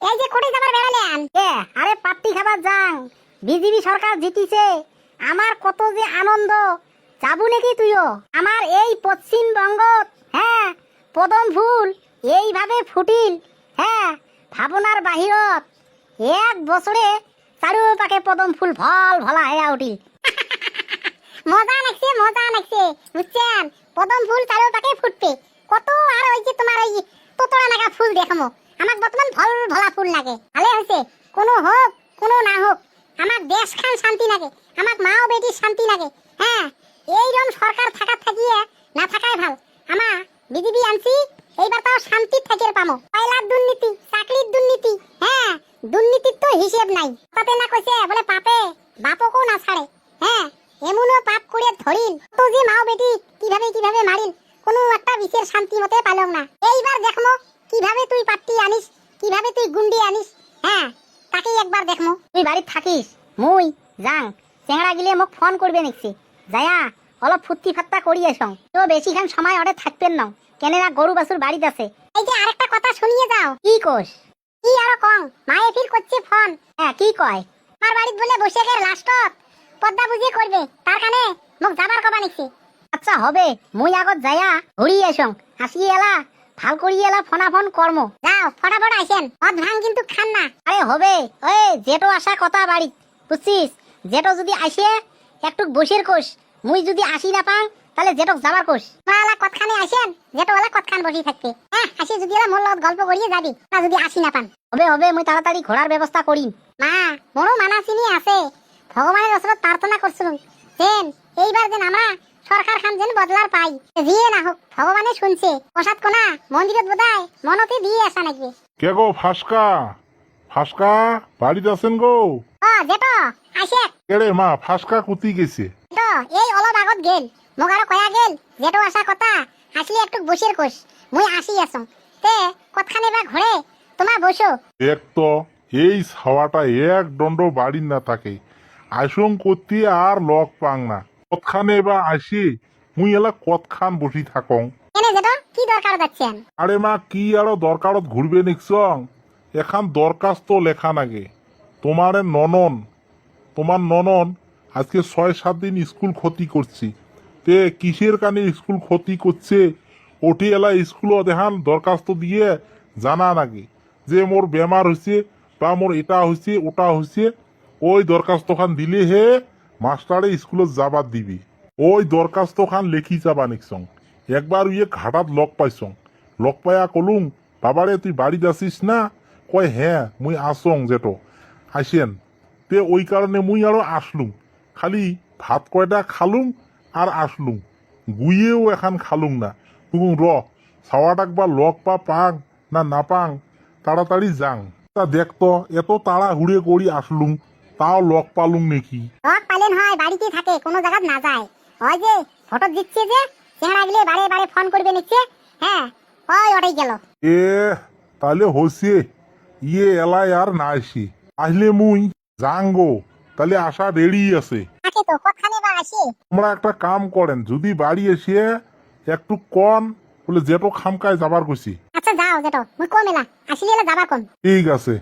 এই যে কোটে যাবার বেড়ালেন আরে পাত্তি খাবার যাং বিজেপি সরকার জিতিছে আমার কত যে আনন্দ যাবো নাকি তুইও আমার এই পশ্চিমবঙ্গ হ্যাঁ পদম ফুল এইভাবে ফুটিল হ্যাঁ ভাবনার বাহিরত এক বছরে চারুপাকে পদম ফুল ভল ভলা হয়ে উঠিল মজা লাগছে বুঝছেন পদম ফুল চারুপাকে ফুটবে কত আর ওই যে তোমার ওই তোতরা নাগা ফুল দেখামো আমার বর্তমান ভল ভলা ফুল লাগে ভালো হয়েছে কোনো হোক কোনো না হোক আমার দেশ খান শান্তি লাগে আমার মা ও বেটির শান্তি লাগে হ্যাঁ এইরকম সরকার থাকার থাকিয়ে না থাকাই ভাল আমা বিজেপি আনছি এইবার তাও শান্তি থেকে পামো কয়লার দুর্নীতি চাকরির দুর্নীতি হ্যাঁ দুর্নীতির তো হিসেব নাই তাতে না কইছে বলে পাপে বাপকও না ছাড়ে হ্যাঁ এমনও পাপ করে ধরিল তো যে মা ও বেটি কিভাবে মারিল কোনো একটা বিশেষ শান্তি মতে পালং না এইবার দেখমো কিভাবে তুই পাট্টি আনিস কিভাবে তুই গুন্ডি আনিস হ্যাঁ তাকেই একবার দেখমো তুই বাড়ি থাকিস মুই যাং চেংড়া গিলে মোক ফোন করবে নিছি যায়া অলপ ফুর্তি ফাত্তা করি আসং তো বেশিখান সময় ওরে থাকবেন না কেননা গরু বাছুর বাড়িতে আছে এই যে আরেকটা কথা শুনিয়ে যাও কি কোস কি আরো কং মায়ে ফির করছে ফোন হ্যাঁ কি কয় আমার বাড়িতে বলে বসে গের লাস্টত পদ্মা বুঝিয়ে করবে তার কানে মোক যাবার কবা নিছি আচ্ছা হবে মুই আগত যায়া ঘুরি আসং আসি এলা ভাল করি এলা ফোনাফোন কর্ম যাও ফটাফট আইসেন মদ ভাঙ কিন্তু খান না আরে হবে ওই জেটো আসা কথা বাড়ি বুঝছিস জেটো যদি আসে একটু বসের কোষ মুই যদি আসি না পাং তাহলে জেটক যাবার কোষ মালা কতখানে আসেন জেটো ওলা কতখান বসি থাকবে হ্যাঁ আসি যদি এলা মোর লগত গল্প করিয়ে যাবি না যদি আসি না পান হবে মুই তাড়াতাড়ি ঘোড়ার ব্যবস্থা করিম মা মোরও মানাসিনি আছে ভগবানের ওসরত প্রার্থনা করছিলুম যেন এইবার যেন আমরা সরকার খান যেন বদলার পাই দিয়ে না হোক ভগবানে শুনছে প্রসাদ কোনা মন্দিরত বোধায় মনতে দিয়ে আসা নাকি কে গো ফাসকা বাড়িতে আছেন গো ও জেটো আসে কেড়ে মা ফাসকা কুতি গেছে তো এই অলপ আগত গেল মোক আরো কয়া গেল জেটো আসা কথা আসলে একটু বসের কোষ মুই আসি আসং তে কতখানে বা ঘরে তোমার বসো দেখ তো এই ছাওয়াটা এক দণ্ড বাড়ির না থাকে আসং করতে আর লক পাং না কতখানে বা আসি মুই এলা কতখান বসি থাকং কেনে জেটো কি দরকার যাচ্ছেন আরে মা কি আরো দরকারত ঘুরবে নিকছং এখান দরখাস্ত লেখা নাগে তোমার ননন আজকে ৬-৭ দিন স্কুল ক্ষতি করছি তে কিসের কানে স্কুল ক্ষতি করছে ওটি এলা স্কুলও দেখান দরখাস্ত দিয়ে জানা নাগে যে মোর বেমার হয়েছে বা মোর এটা হয়েছে ওটা হয়েছে ওই দরখাস্তখান দিলে হে মাস্টারে স্কুলত যাবার দিবি ওই দরখাস্তখান লেখি যাবা নিকছং একবার ইয়ে ঘাটাত লগ পাইছং লগ পাইয়া কলুং বাবারে তুই বাড়িতে আসিস না কয় হ্যাঁ মুই আসং যেটো আসেন তে ওই কারণে মুই আরো আসলুম খালি ভাত কয়টা খালুম আর আসলুম গুইয়েও এখন খালুম না তুই র ছাওয়াটাক বা লগ পা পাং না পাং তাড়াতাড়ি যাং তা দেখতো এত তাড়া হুড়ে করি আসলুম তাও লগ পালুম নাকি লগ পালেন হয় বাড়িতে থাকে কোনো জায়গা না যায় ওই যে ফটো দিচ্ছে যে চেহারা গেলে বারে ফোন করবে নিচ্ছে হ্যাঁ ওই ওটাই গেল এ তাহলে হচ্ছে ইয়ে এলাই আর না আসি আসলে মুই যাঙ্গো তাহলে আসা রেডি আছে থাকে তো কতখানে বা আসে তোমরা একটা কাম করেন যদি বাড়ি এসে একটু কন বলে যেটো খামকায় যাবার কইছি আচ্ছা যাও যেটো মুই কমেলা আসলে এলা যাবার কোন ঠিক আছে